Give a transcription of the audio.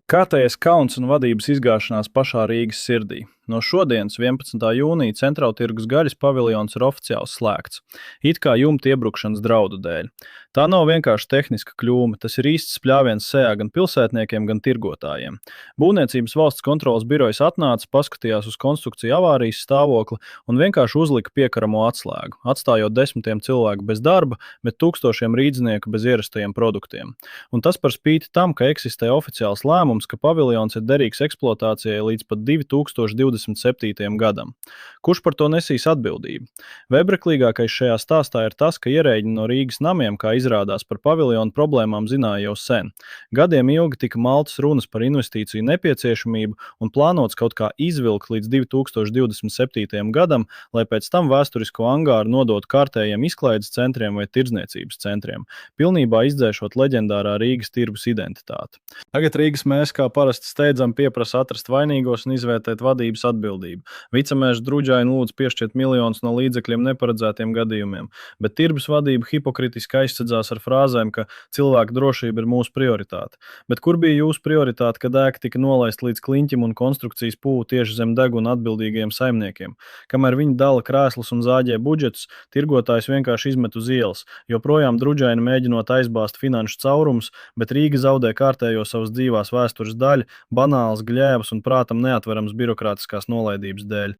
Kārtējais kauns un vadības izgāšanās pašā Rīgas sirdī. No šodienas, 11. jūnija, Centrāltirgus gaļas paviljons ir oficiāli slēgts, it kā jumta iebrukšanas draudu dēļ. Tā nav vienkārši tehniska kļūme, tas ir īsts spļāviens sejā gan pilsētniekiem, gan tirgotājiem. Būvniecības valsts kontroles birojas atnāca, paskatījās uz konstrukciju avārijas stāvokli un vienkārši uzlika piekaramo atslēgu, atstājot desmitiem cilvēku bez darba, bet tūkstošiem rīdznieku bez ierastajiem produktiem. Un tas par spīti tam, ka eksistē oficiāls lēmums, ka paviljons ir derīgs eksploatācijai līdz pat 2027. gadam. Kurš par to nesīs atbildību? Vēbreklīgākais šajā stāstā ir tas, ka ierēģi no Rīgas namiem, kā izrādās, par paviljonu problēmām zināja jau sen. Gadiem ilgi tika maltas runas par investīciju nepieciešamību un plānots kaut kā izvilkt līdz 2027. gadam, lai pēc tam vēsturisko angāru nodotu kārtējiem izklaides centriem vai tirdzniecības centriem, pilnībā izdzēšot leģendārā Rīgas tirgus identitāti. Tagad Rīgas mēs kā parasti steidzam pieprasa atrast vainīgos un izvērtēt vadības atbildību. Vicemērs Druģaini lūdz piešķirt miljonus no līdzekļiem neparedzētiem gadījumiem, bet tirgus vadība hipokritiski aizsadzās ar frāzēm, ka cilvēku drošība ir mūsu prioritāte. Bet kur bija jūsu prioritāte, kad ēka tika nolaista līdz kliņķim un konstrukcijas pūvu tieši zem deguna atbildīgajiem saimniekiem? Kamēr viņi dala krēslus un zāģē budžetus, tirgotājs vienkārši izmet uz ielas, joprojām Druģaini mēģinot aizbāzt finanšu caurumus, bet Rīga zaudē kārtējo savas dzīvās vēstures daļu, banālas gļēvas un prātam neatverams birokrātiskās nolaidības dēļ.